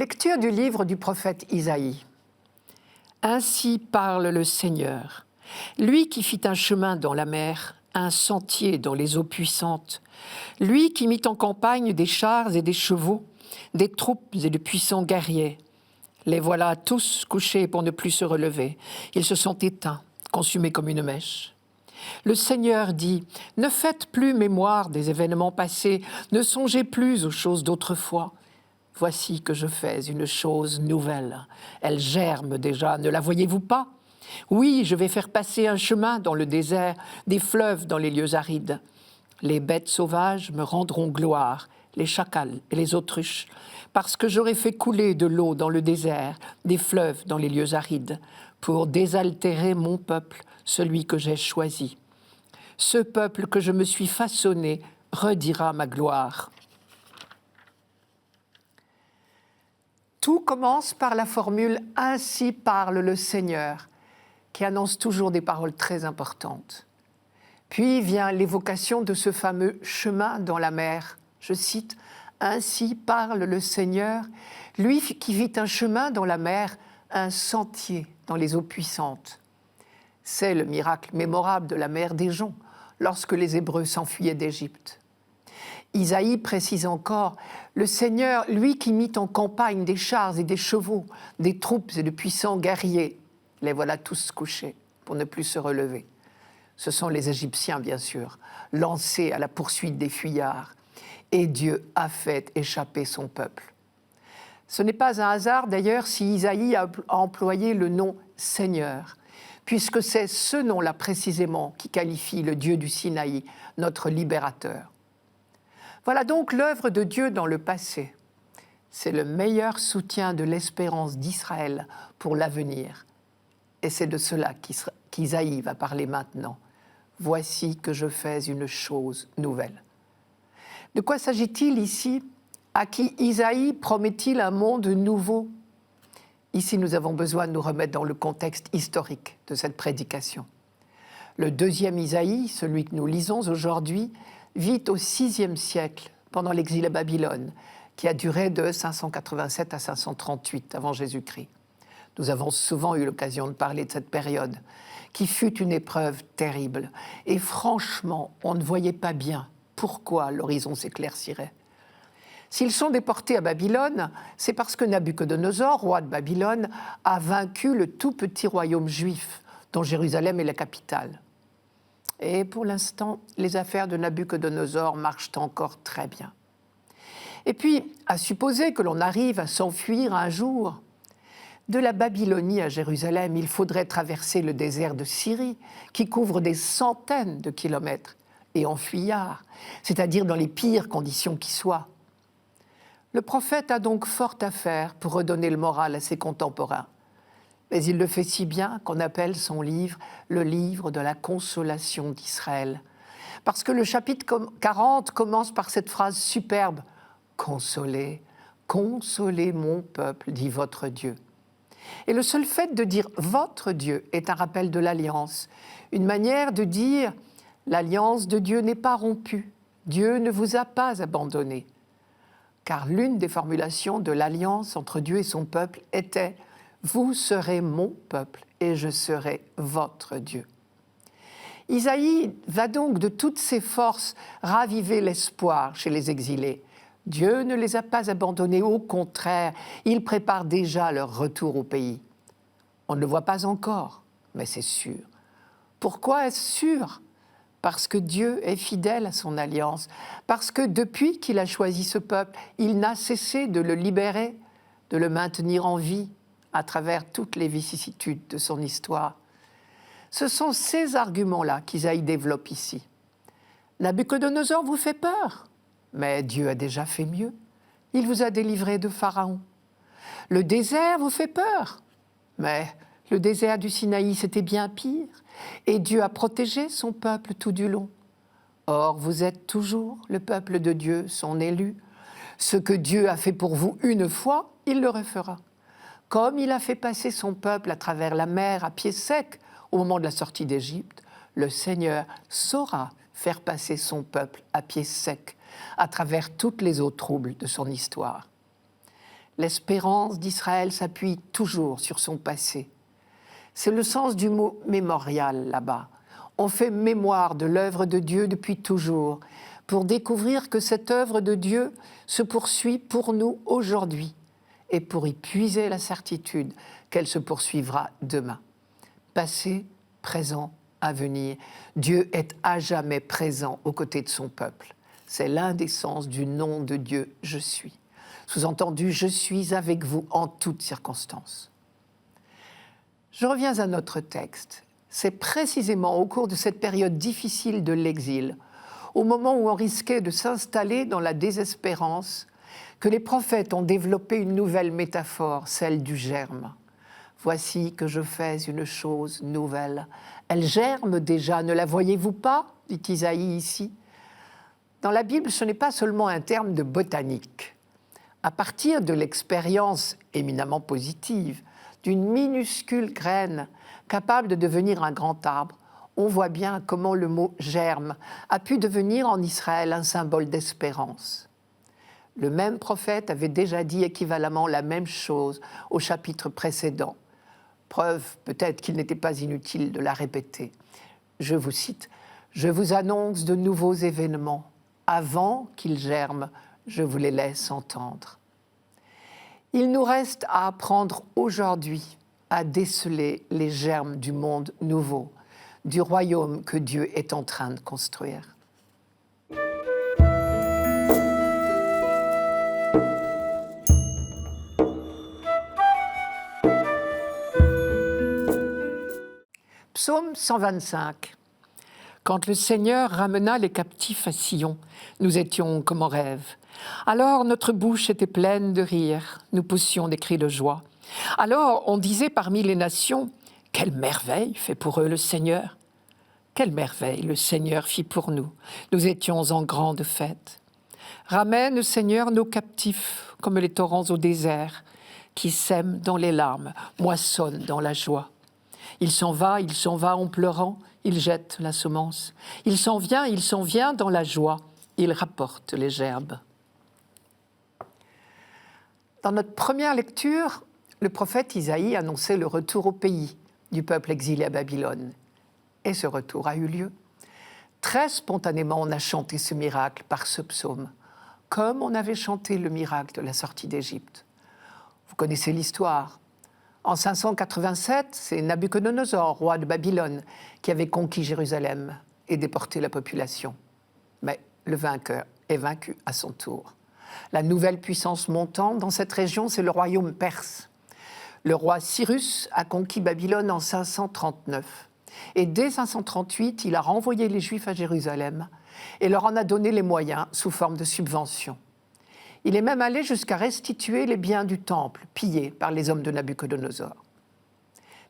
Lecture du livre du prophète Isaïe. Ainsi parle le Seigneur, lui qui fit un chemin dans la mer, un sentier dans les eaux puissantes, lui qui mit en campagne des chars et des chevaux, des troupes et de puissants guerriers. Les voilà tous couchés pour ne plus se relever. Ils se sont éteints, consumés comme une mèche. Le Seigneur dit, « Ne faites plus mémoire des événements passés, ne songez plus aux choses d'autrefois. Voici que je fais une chose nouvelle. Elle germe déjà, ne la voyez-vous pas? Oui, je vais faire passer un chemin dans le désert, des fleuves dans les lieux arides. Les bêtes sauvages me rendront gloire, les chacals et les autruches, parce que j'aurai fait couler de l'eau dans le désert, des fleuves dans les lieux arides, pour désaltérer mon peuple, celui que j'ai choisi. Ce peuple que je me suis façonné redira ma gloire. » Tout commence par la formule « Ainsi parle le Seigneur », qui annonce toujours des paroles très importantes. Puis vient l'évocation de ce fameux chemin dans la mer. Je cite « Ainsi parle le Seigneur, lui qui vit un chemin dans la mer, un sentier dans les eaux puissantes. » C'est le miracle mémorable de la mer des Joncs, lorsque les Hébreux s'enfuyaient d'Égypte. Isaïe précise encore, le Seigneur, lui qui mit en campagne des chars et des chevaux, des troupes et de puissants guerriers, les voilà tous couchés pour ne plus se relever. Ce sont les Égyptiens, bien sûr, lancés à la poursuite des fuyards. Et Dieu a fait échapper son peuple. Ce n'est pas un hasard, d'ailleurs, si Isaïe a employé le nom Seigneur, puisque c'est ce nom-là précisément qui qualifie le Dieu du Sinaï, notre libérateur. Voilà donc l'œuvre de Dieu dans le passé. C'est le meilleur soutien de l'espérance d'Israël pour l'avenir. Et c'est de cela qu'Isaïe va parler maintenant. Voici que je fais une chose nouvelle. De quoi s'agit-il ici? À qui Isaïe promet-il un monde nouveau? Ici, nous avons besoin de nous remettre dans le contexte historique de cette prédication. Le deuxième Isaïe, celui que nous lisons aujourd'hui, vit au VIe siècle, pendant l'exil à Babylone, qui a duré de 587 à 538 avant Jésus-Christ. Nous avons souvent eu l'occasion de parler de cette période, qui fut une épreuve terrible. Et franchement, on ne voyait pas bien pourquoi l'horizon s'éclaircirait. S'ils sont déportés à Babylone, c'est parce que Nabuchodonosor, roi de Babylone, a vaincu le tout petit royaume juif, dont Jérusalem est la capitale. Et pour l'instant, les affaires de Nabuchodonosor marchent encore très bien. Et puis, à supposer que l'on arrive à s'enfuir un jour, de la Babylonie à Jérusalem, il faudrait traverser le désert de Syrie, qui couvre des centaines de kilomètres, et en fuyard, c'est-à-dire dans les pires conditions qui soient. Le prophète a donc fort à faire pour redonner le moral à ses contemporains. Mais il le fait si bien qu'on appelle son livre le livre de la consolation d'Israël. Parce que le chapitre 40 commence par cette phrase superbe « Consolez, consolez mon peuple, dit votre Dieu ». Et le seul fait de dire « votre Dieu » est un rappel de l'alliance, une manière de dire « l'alliance de Dieu n'est pas rompue, Dieu ne vous a pas abandonné ». Car l'une des formulations de l'alliance entre Dieu et son peuple était « vous serez mon peuple et je serai votre Dieu ». Isaïe va donc de toutes ses forces raviver l'espoir chez les exilés. Dieu ne les a pas abandonnés, au contraire, il prépare déjà leur retour au pays. On ne le voit pas encore, mais c'est sûr. Pourquoi est-ce sûr? Parce que Dieu est fidèle à son alliance, parce que depuis qu'il a choisi ce peuple, il n'a cessé de le libérer, de le maintenir en vie à travers toutes les vicissitudes de son histoire. Ce sont ces arguments-là qu'Isaïe développe ici. Nabuchodonosor vous fait peur, mais Dieu a déjà fait mieux. Il vous a délivré de Pharaon. Le désert vous fait peur, mais le désert du Sinaï, c'était bien pire. Et Dieu a protégé son peuple tout du long. Or, vous êtes toujours le peuple de Dieu, son élu. Ce que Dieu a fait pour vous une fois, il le refera. Comme il a fait passer son peuple à travers la mer à pied sec au moment de la sortie d'Égypte, le Seigneur saura faire passer son peuple à pied sec à travers toutes les eaux troubles de son histoire. L'espérance d'Israël s'appuie toujours sur son passé. C'est le sens du mot mémorial là-bas. On fait mémoire de l'œuvre de Dieu depuis toujours, pour découvrir que cette œuvre de Dieu se poursuit pour nous aujourd'hui et pour y puiser la certitude qu'elle se poursuivra demain. Passé, présent, avenir, Dieu est à jamais présent aux côtés de son peuple. C'est l'un des sens du nom de Dieu, je suis. Sous-entendu, je suis avec vous en toutes circonstances. Je reviens à notre texte. C'est précisément au cours de cette période difficile de l'exil, au moment où on risquait de s'installer dans la désespérance, que les prophètes ont développé une nouvelle métaphore, celle du germe. Voici que je fais une chose nouvelle. Elle germe déjà, ne la voyez-vous pas, dit Isaïe ici. Dans la Bible, ce n'est pas seulement un terme de botanique. À partir de l'expérience éminemment positive d'une minuscule graine capable de devenir un grand arbre, on voit bien comment le mot « germe » a pu devenir en Israël un symbole d'espérance. Le même prophète avait déjà dit équivalemment la même chose au chapitre précédent. Preuve peut-être qu'il n'était pas inutile de la répéter. Je vous cite, « Je vous annonce de nouveaux événements. Avant qu'ils germent, je vous les laisse entendre. » Il nous reste à apprendre aujourd'hui à déceler les germes du monde nouveau, du royaume que Dieu est en train de construire. Psaume 125. Quand le Seigneur ramena les captifs à Sion, nous étions comme en rêve. Alors notre bouche était pleine de rire, nous poussions des cris de joie. Alors on disait parmi les nations, « Quelle merveille fait pour eux le Seigneur !» Quelle merveille le Seigneur fit pour nous, nous étions en grande fête. Ramène, Seigneur, nos captifs, comme les torrents au désert, qui sèment dans les larmes, moissonnent dans la joie. Il s'en va en pleurant, il jette la semence. Il s'en vient dans la joie, il rapporte les gerbes. Dans notre première lecture, le prophète Isaïe annonçait le retour au pays du peuple exilé à Babylone. Et ce retour a eu lieu. Très spontanément, on a chanté ce miracle par ce psaume, comme on avait chanté le miracle de la sortie d'Égypte. Vous connaissez l'histoire. En 587, c'est Nabuchodonosor, roi de Babylone, qui avait conquis Jérusalem et déporté la population. Mais le vainqueur est vaincu à son tour. La nouvelle puissance montante dans cette région, c'est le royaume perse. Le roi Cyrus a conquis Babylone en 539. Et dès 538, il a renvoyé les Juifs à Jérusalem et leur en a donné les moyens sous forme de subventions. Il est même allé jusqu'à restituer les biens du temple, pillés par les hommes de Nabuchodonosor.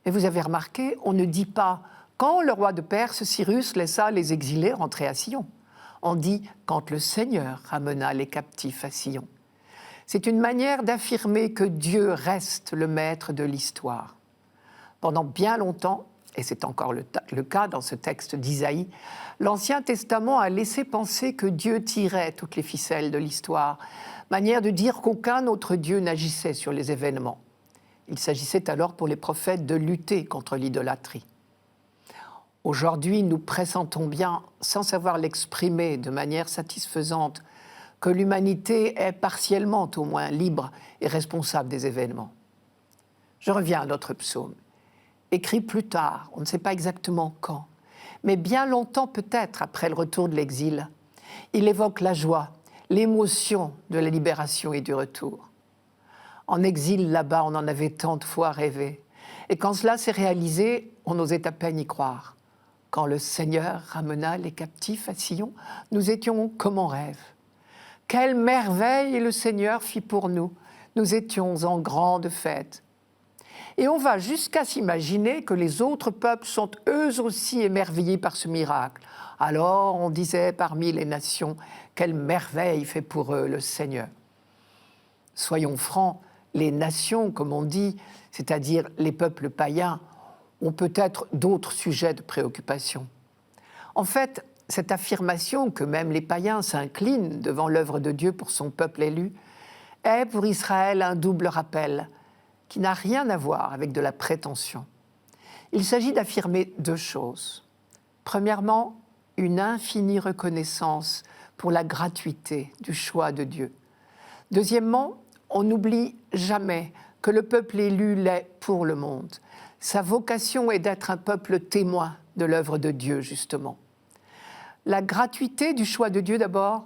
Mais vous avez remarqué, on ne dit pas « quand le roi de Perse, Cyrus, laissa les exilés rentrer à Sion ». On dit « quand le Seigneur ramena les captifs à Sion ». C'est une manière d'affirmer que Dieu reste le maître de l'histoire. Pendant bien longtemps, et c'est encore le cas dans ce texte d'Isaïe, l'Ancien Testament a laissé penser que Dieu tirait toutes les ficelles de l'histoire, manière de dire qu'aucun autre Dieu n'agissait sur les événements. Il s'agissait alors pour les prophètes de lutter contre l'idolâtrie. Aujourd'hui, nous pressentons bien, sans savoir l'exprimer de manière satisfaisante, que l'humanité est partiellement au moins libre et responsable des événements. Je reviens à notre psaume. Écrit plus tard, on ne sait pas exactement quand, mais bien longtemps peut-être après le retour de l'exil, il évoque la joie, l'émotion de la libération et du retour. En exil, là-bas, on en avait tant de fois rêvé. Et quand cela s'est réalisé, on osait à peine y croire. Quand le Seigneur ramena les captifs à Sion, nous étions comme en rêve. Quelle merveille le Seigneur fit pour nous. Nous étions en grande fête. Et on va jusqu'à s'imaginer que les autres peuples sont eux aussi émerveillés par ce miracle. Alors on disait parmi les nations, quelle merveille fait pour eux le Seigneur. Soyons francs, les nations, comme on dit, c'est-à-dire les peuples païens, ont peut-être d'autres sujets de préoccupation. En fait, cette affirmation que même les païens s'inclinent devant l'œuvre de Dieu pour son peuple élu est pour Israël un double rappel qui n'a rien à voir avec de la prétention. Il s'agit d'affirmer deux choses. Premièrement, une infinie reconnaissance pour la gratuité du choix de Dieu. Deuxièmement, on n'oublie jamais que le peuple élu l'est pour le monde. Sa vocation est d'être un peuple témoin de l'œuvre de Dieu, justement. La gratuité du choix de Dieu, d'abord,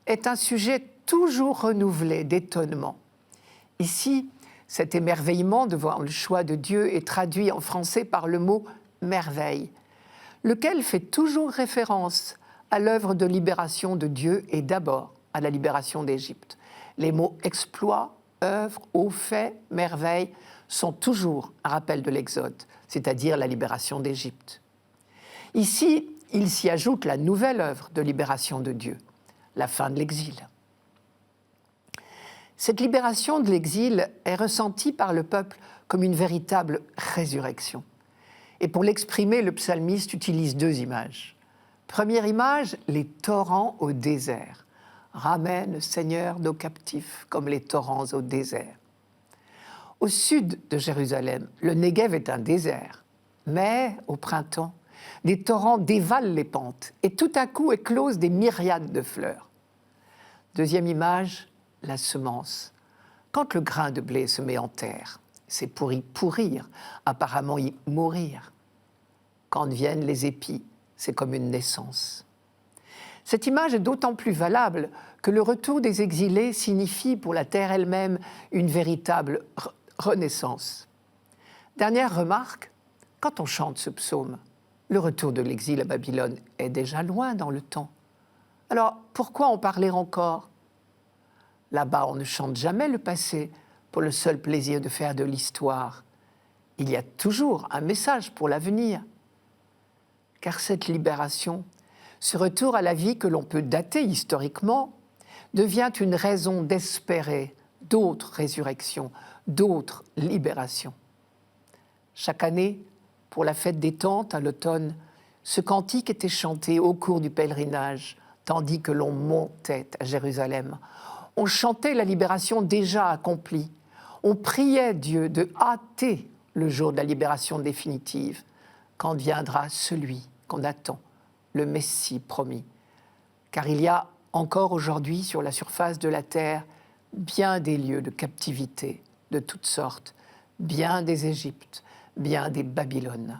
est un sujet toujours renouvelé d'étonnement. Ici, cet émerveillement devant le choix de Dieu est traduit en français par le mot « merveille », lequel fait toujours référence à l'œuvre de libération de Dieu et d'abord à la libération d'Égypte. Les mots « exploit »,« œuvre »,« haut fait »,« merveille » sont toujours un rappel de l'Exode, c'est-à-dire la libération d'Égypte. Ici, il s'y ajoute la nouvelle œuvre de libération de Dieu, la fin de l'exil. Cette libération de l'exil est ressentie par le peuple comme une véritable résurrection. Et pour l'exprimer, le psalmiste utilise deux images. Première image, les torrents au désert. Ramène, Seigneur, nos captifs comme les torrents au désert. Au sud de Jérusalem, le Néguev est un désert, mais au printemps, des torrents dévalent les pentes et tout à coup éclosent des myriades de fleurs. Deuxième image, la semence. Quand le grain de blé se met en terre, c'est pour y pourrir, apparemment y mourir. Quand viennent les épis, c'est comme une naissance. Cette image est d'autant plus valable que le retour des exilés signifie pour la terre elle-même une véritable renaissance. Dernière remarque, quand on chante ce psaume, le retour de l'exil à Babylone est déjà loin dans le temps. Alors, pourquoi en parler encore ? Là-bas, on ne chante jamais le passé pour le seul plaisir de faire de l'histoire. Il y a toujours un message pour l'avenir. Car cette libération, ce retour à la vie que l'on peut dater historiquement, devient une raison d'espérer d'autres résurrections, d'autres libérations. Chaque année, pour la fête des tentes à l'automne, ce cantique était chanté au cours du pèlerinage, tandis que l'on montait à Jérusalem. On chantait la libération déjà accomplie. On priait Dieu de hâter le jour de la libération définitive, quand viendra celui qu'on attend, le Messie promis. Car il y a encore aujourd'hui sur la surface de la terre bien des lieux de captivité de toutes sortes, bien des Égyptes, bien des Babylones.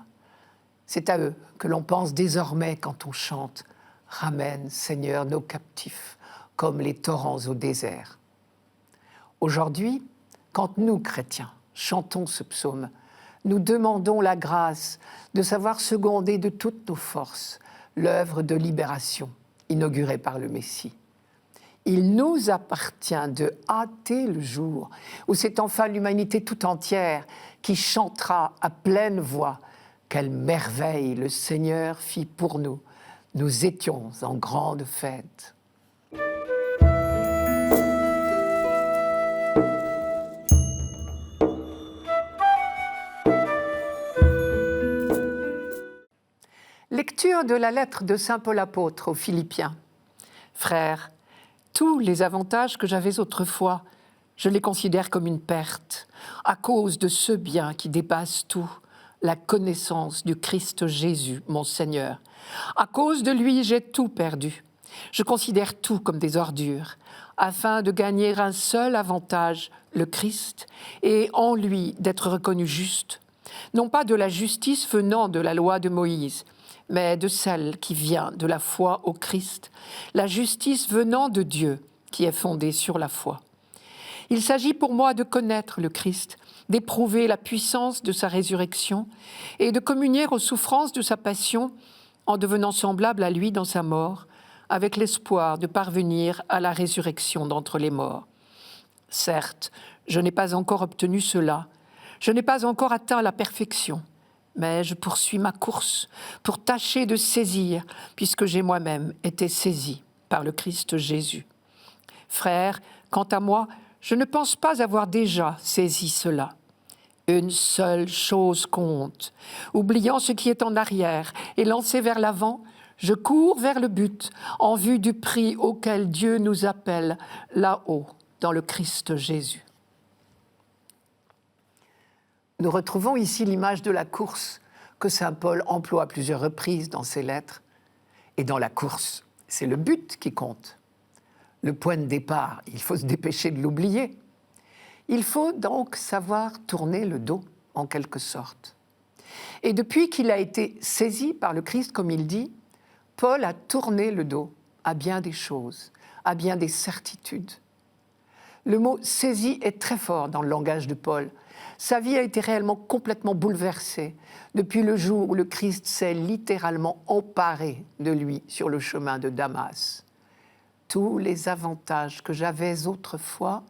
C'est à eux que l'on pense désormais quand on chante « Ramène, Seigneur, nos captifs », comme les torrents au désert. Aujourd'hui, quand nous, chrétiens, chantons ce psaume, nous demandons la grâce de savoir seconder de toutes nos forces l'œuvre de libération inaugurée par le Messie. Il nous appartient de hâter le jour où c'est enfin l'humanité tout entière qui chantera à pleine voix « Quelle merveille le Seigneur fit pour nous, nous étions en grande fête ». Lecture de la lettre de saint Paul apôtre aux Philippiens. Frères, tous les avantages que j'avais autrefois, je les considère comme une perte, à cause de ce bien qui dépasse tout, la connaissance du Christ Jésus, mon Seigneur. À cause de lui, j'ai tout perdu. Je considère tout comme des ordures, afin de gagner un seul avantage, le Christ, et en lui d'être reconnu juste, non pas de la justice venant de la loi de Moïse, mais de celle qui vient de la foi au Christ, la justice venant de Dieu, qui est fondée sur la foi. Il s'agit pour moi de connaître le Christ, d'éprouver la puissance de sa résurrection et de communier aux souffrances de sa passion en devenant semblable à lui dans sa mort, avec l'espoir de parvenir à la résurrection d'entre les morts. Certes, je n'ai pas encore obtenu cela, je n'ai pas encore atteint la perfection, mais je poursuis ma course pour tâcher de saisir, puisque j'ai moi-même été saisi par le Christ Jésus. Frères, quant à moi, je ne pense pas avoir déjà saisi cela. Une seule chose compte. Oubliant ce qui est en arrière et lancé vers l'avant, je cours vers le but, en vue du prix auquel Dieu nous appelle là-haut, dans le Christ Jésus. Nous retrouvons ici l'image de la course que saint Paul emploie à plusieurs reprises dans ses lettres. Et dans la course, c'est le but qui compte. Le point de départ, il faut se dépêcher de l'oublier. Il faut donc savoir tourner le dos, en quelque sorte. Et depuis qu'il a été saisi par le Christ, comme il dit, Paul a tourné le dos à bien des choses, à bien des certitudes. Le mot « saisi » est très fort dans le langage de Paul. Sa vie a été réellement complètement bouleversée depuis le jour où le Christ s'est littéralement emparé de lui sur le chemin de Damas. Tous les avantages que j'avais autrefois,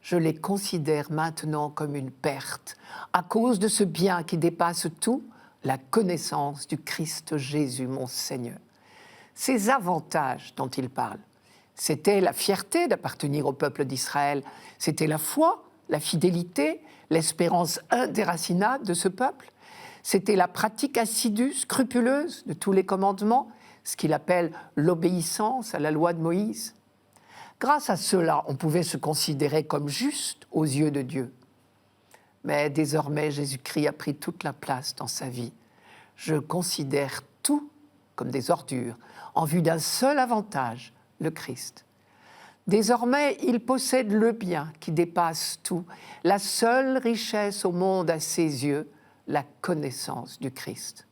je les considère maintenant comme une perte, à cause de ce bien qui dépasse tout, la connaissance du Christ Jésus, mon Seigneur. Ces avantages dont il parle, c'était la fierté d'appartenir au peuple d'Israël, c'était la foi, la fidélité, l'espérance indéracinable de ce peuple, c'était la pratique assidue, scrupuleuse de tous les commandements, ce qu'il appelle l'obéissance à la loi de Moïse. Grâce à cela, on pouvait se considérer comme juste aux yeux de Dieu. Mais désormais, Jésus-Christ a pris toute la place dans sa vie. Je considère tout comme des ordures, en vue d'un seul avantage, le Christ. Désormais, il possède le bien qui dépasse tout, la seule richesse au monde à ses yeux, la connaissance du Christ.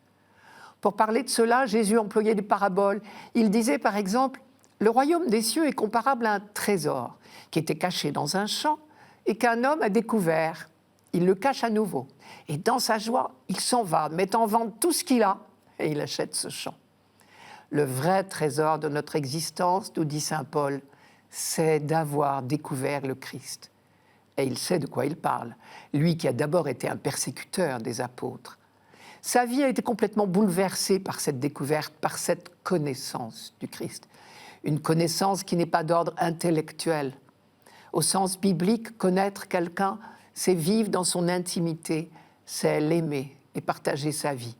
Pour parler de cela, Jésus employait des paraboles. Il disait par exemple, « Le royaume des cieux est comparable à un trésor qui était caché dans un champ et qu'un homme a découvert. Il le cache à nouveau. Et dans sa joie, il s'en va, met en vente tout ce qu'il a et il achète ce champ. » Le vrai trésor de notre existence, nous dit saint Paul, c'est d'avoir découvert le Christ. Et il sait de quoi il parle, lui qui a d'abord été un persécuteur des apôtres. Sa vie a été complètement bouleversée par cette découverte, par cette connaissance du Christ. Une connaissance qui n'est pas d'ordre intellectuel. Au sens biblique, connaître quelqu'un, c'est vivre dans son intimité, c'est l'aimer et partager sa vie.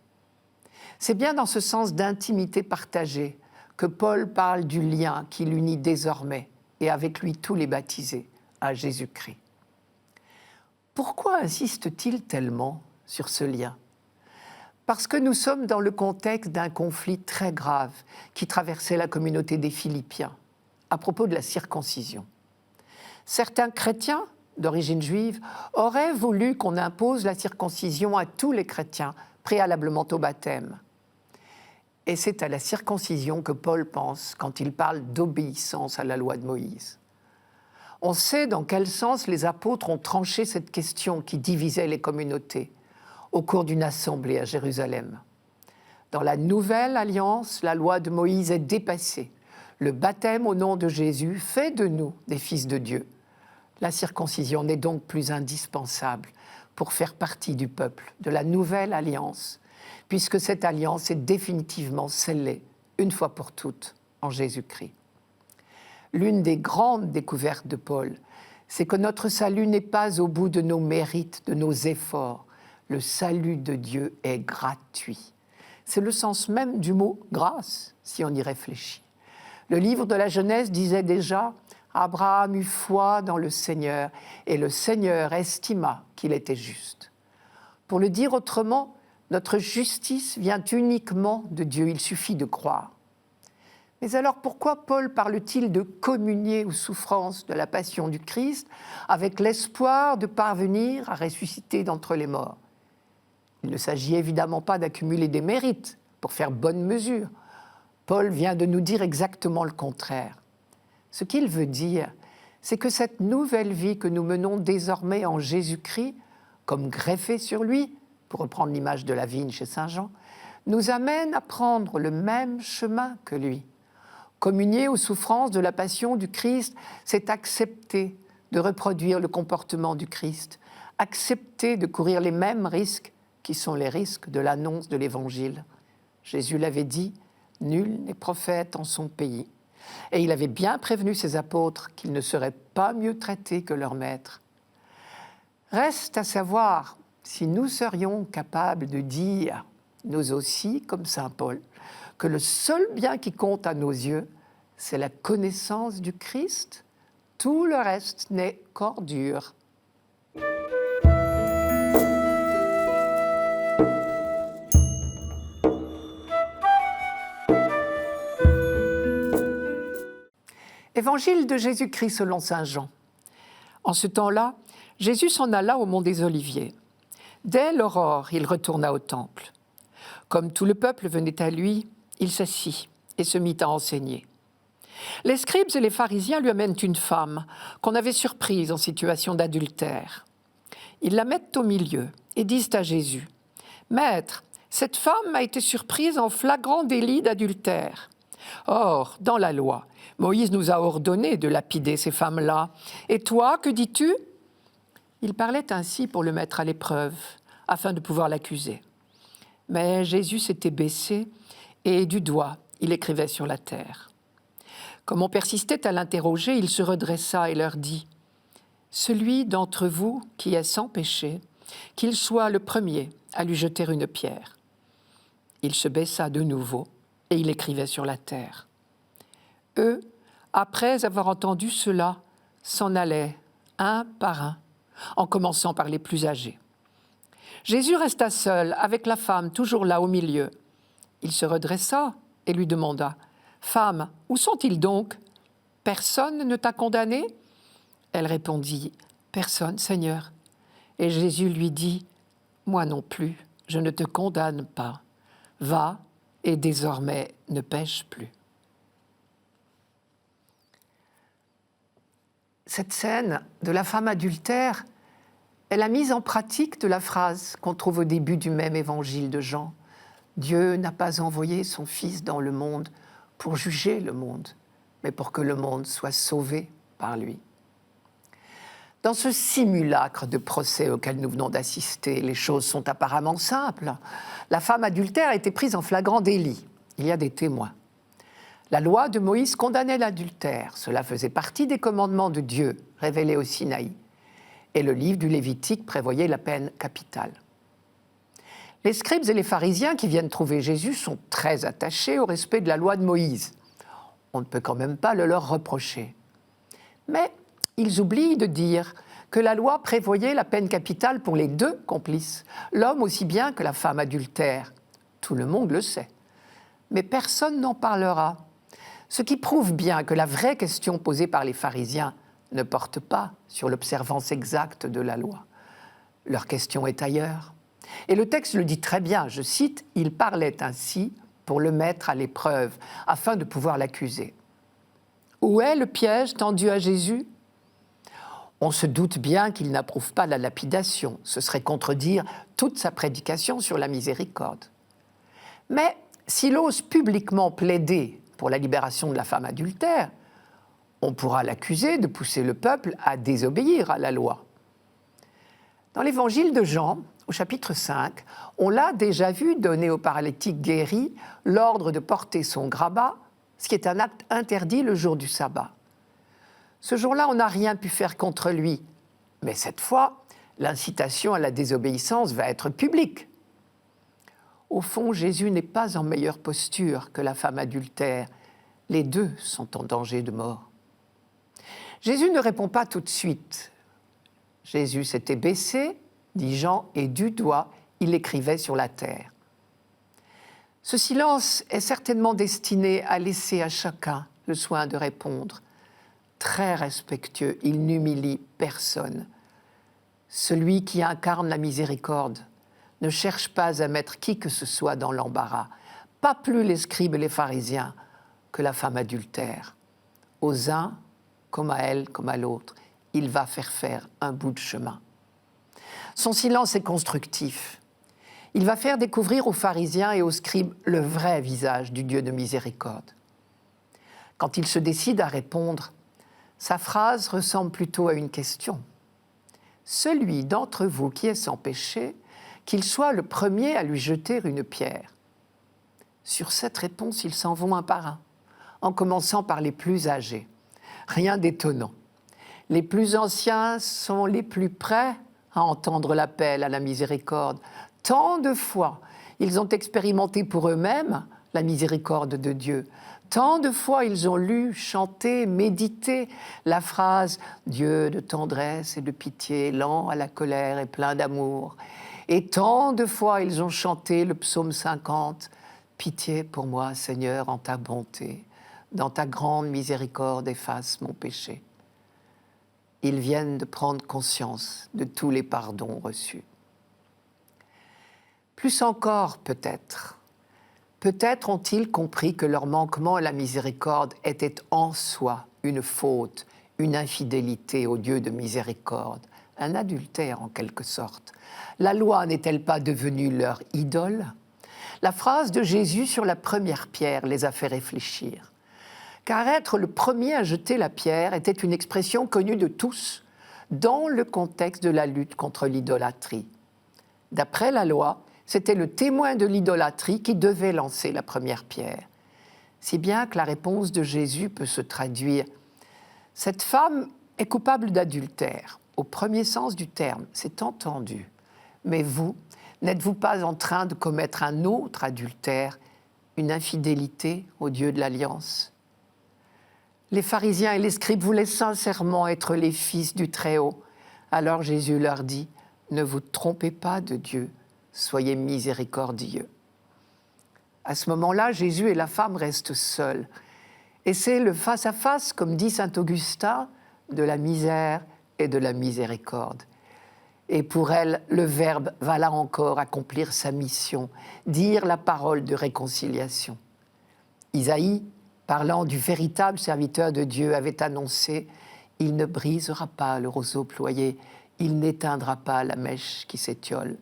C'est bien dans ce sens d'intimité partagée que Paul parle du lien qui l'unit désormais, et avec lui tous les baptisés, à Jésus-Christ. Pourquoi insiste-t-il tellement sur ce lien ? Parce que nous sommes dans le contexte d'un conflit très grave qui traversait la communauté des Philippiens, à propos de la circoncision. Certains chrétiens d'origine juive auraient voulu qu'on impose la circoncision à tous les chrétiens préalablement au baptême. Et c'est à la circoncision que Paul pense quand il parle d'obéissance à la loi de Moïse. On sait dans quel sens les apôtres ont tranché cette question qui divisait les communautés au cours d'une assemblée à Jérusalem. Dans la nouvelle alliance, la loi de Moïse est dépassée. Le baptême au nom de Jésus fait de nous des fils de Dieu. La circoncision n'est donc plus indispensable pour faire partie du peuple de la nouvelle alliance, puisque cette alliance est définitivement scellée, une fois pour toutes, en Jésus-Christ. L'une des grandes découvertes de Paul, c'est que notre salut n'est pas au bout de nos mérites, de nos efforts. Le salut de Dieu est gratuit. C'est le sens même du mot « grâce », si on y réfléchit. Le livre de la Genèse disait déjà « Abraham eut foi dans le Seigneur, et le Seigneur estima qu'il était juste ». Pour le dire autrement, notre justice vient uniquement de Dieu, il suffit de croire. Mais alors pourquoi Paul parle-t-il de communier aux souffrances de la passion du Christ avec l'espoir de parvenir à ressusciter d'entre les morts ? Il ne s'agit évidemment pas d'accumuler des mérites pour faire bonne mesure. Paul vient de nous dire exactement le contraire. Ce qu'il veut dire, c'est que cette nouvelle vie que nous menons désormais en Jésus-Christ, comme greffée sur lui, pour reprendre l'image de la vigne chez saint Jean, nous amène à prendre le même chemin que lui. Communier aux souffrances de la passion du Christ, c'est accepter de reproduire le comportement du Christ, accepter de courir les mêmes risques qui sont les risques de l'annonce de l'Évangile. Jésus l'avait dit, « Nul n'est prophète en son pays ». Et il avait bien prévenu ses apôtres qu'ils ne seraient pas mieux traités que leur maître. Reste à savoir si nous serions capables de dire, nous aussi, comme saint Paul, que le seul bien qui compte à nos yeux, c'est la connaissance du Christ, Tout le reste n'est qu'ordure. Évangile de Jésus-Christ selon saint Jean. En ce temps-là, Jésus s'en alla au mont des Oliviers. Dès l'aurore, il retourna au temple. Comme tout le peuple venait à lui, il s'assit et se mit à enseigner. Les scribes et les pharisiens lui amènent une femme qu'on avait surprise en situation d'adultère. Ils la mettent au milieu et disent à Jésus : « Maître, cette femme a été surprise en flagrant délit d'adultère. Or, dans la loi, Moïse nous a ordonné de lapider ces femmes-là. Et toi, que dis-tu » Il parlait ainsi pour le mettre à l'épreuve, afin de pouvoir l'accuser. Mais Jésus s'était baissé et du doigt, il écrivait sur la terre. Comme on persistait à l'interroger, il se redressa et leur dit : « Celui d'entre vous qui est sans péché, qu'il soit le premier à lui jeter une pierre. » Il se baissa de nouveau et il écrivait sur la terre. Eux, après avoir entendu cela, s'en allaient un par un, en commençant par les plus âgés. Jésus resta seul avec la femme toujours là au milieu. Il se redressa et lui demanda : « Femme, où sont-ils donc ? Personne ne t'a condamné ?» Elle répondit : « Personne, Seigneur. » Et Jésus lui dit : « Moi non plus, je ne te condamne pas. Va et désormais ne pêche plus. » Cette scène de la femme adultère est la mise en pratique de la phrase qu'on trouve au début du même évangile de Jean. Dieu n'a pas envoyé son Fils dans le monde pour juger le monde, mais pour que le monde soit sauvé par lui. Dans ce simulacre de procès auquel nous venons d'assister, les choses sont apparemment simples. La femme adultère a été prise en flagrant délit. Il y a des témoins. La loi de Moïse condamnait l'adultère. Cela faisait partie des commandements de Dieu, révélés au Sinaï. Et le livre du Lévitique prévoyait la peine capitale. Les scribes et les pharisiens qui viennent trouver Jésus sont très attachés au respect de la loi de Moïse. On ne peut quand même pas le leur reprocher. Mais ils oublient de dire que la loi prévoyait la peine capitale pour les deux complices, l'homme aussi bien que la femme adultère. Tout le monde le sait. Mais personne n'en parlera. Ce qui prouve bien que la vraie question posée par les pharisiens ne porte pas sur l'observance exacte de la loi. Leur question est ailleurs. Et le texte le dit très bien, je cite, « Il parlait ainsi pour le mettre à l'épreuve, afin de pouvoir l'accuser. » Où est le piège tendu à Jésus ? On se doute bien qu'il n'approuve pas la lapidation. Ce serait contredire toute sa prédication sur la miséricorde. Mais s'il ose publiquement plaider pour la libération de la femme adultère, on pourra l'accuser de pousser le peuple à désobéir à la loi. Dans l'évangile de Jean, au chapitre 5, on l'a déjà vu donner au paralytique guéri l'ordre de porter son grabat, ce qui est un acte interdit le jour du sabbat. Ce jour-là, on n'a rien pu faire contre lui. Mais cette fois, l'incitation à la désobéissance va être publique. Au fond, Jésus n'est pas en meilleure posture que la femme adultère. Les deux sont en danger de mort. Jésus ne répond pas tout de suite. Jésus s'était baissé, dit Jean, et du doigt, il écrivait sur la terre. Ce silence est certainement destiné à laisser à chacun le soin de répondre. Très respectueux, il n'humilie personne. Celui qui incarne la miséricorde ne cherche pas à mettre qui que ce soit dans l'embarras, pas plus les scribes et les pharisiens que la femme adultère. Aux uns, comme à elle, comme à l'autre, il va faire un bout de chemin. Son silence est constructif. Il va faire découvrir aux pharisiens et aux scribes le vrai visage du Dieu de miséricorde. Quand il se décide à répondre, sa phrase ressemble plutôt à une question. « Celui d'entre vous qui est sans péché, qu'il soit le premier à lui jeter une pierre. » Sur cette réponse, ils s'en vont un par un, en commençant par les plus âgés. Rien d'étonnant. Les plus anciens sont les plus prêts à entendre l'appel à la miséricorde. Tant de fois, ils ont expérimenté pour eux-mêmes la miséricorde de Dieu. Tant de fois ils ont lu, chanté, médité la phrase « Dieu de tendresse et de pitié, lent à la colère et plein d'amour ». Et tant de fois ils ont chanté le psaume 50 « Pitié pour moi, Seigneur, en ta bonté, dans ta grande miséricorde efface mon péché ». Ils viennent de prendre conscience de tous les pardons reçus. Plus encore, peut-être ont-ils compris que leur manquement à la miséricorde était en soi une faute, une infidélité au Dieu de miséricorde, un adultère en quelque sorte. La loi n'est-elle pas devenue leur idole ? La phrase de Jésus sur la première pierre les a fait réfléchir. Car être le premier à jeter la pierre était une expression connue de tous dans le contexte de la lutte contre l'idolâtrie. D'après la loi, c'était le témoin de l'idolâtrie qui devait lancer la première pierre. Si bien que la réponse de Jésus peut se traduire « Cette femme est coupable d'adultère », au premier sens du terme, c'est entendu. Mais vous, n'êtes-vous pas en train de commettre un autre adultère, une infidélité au Dieu de l'Alliance ? Les pharisiens et les scribes voulaient sincèrement être les fils du Très-Haut. Alors Jésus leur dit « Ne vous trompez pas de Dieu, soyez miséricordieux. » À ce moment-là, Jésus et la femme restent seuls. Et c'est le face-à-face, comme dit saint Augustin, de la misère et de la miséricorde. Et pour elle, le Verbe va là encore accomplir sa mission, dire la parole de réconciliation. Isaïe, parlant du véritable serviteur de Dieu, avait annoncé « Il ne brisera pas le roseau ployé, il n'éteindra pas la mèche qui s'étiole. »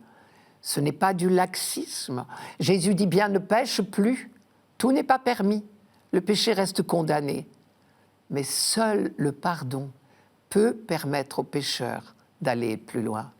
Ce n'est pas du laxisme. Jésus dit bien « Ne pêche plus, tout n'est pas permis, le péché reste condamné. » Mais seul le pardon peut permettre au pécheur d'aller plus loin.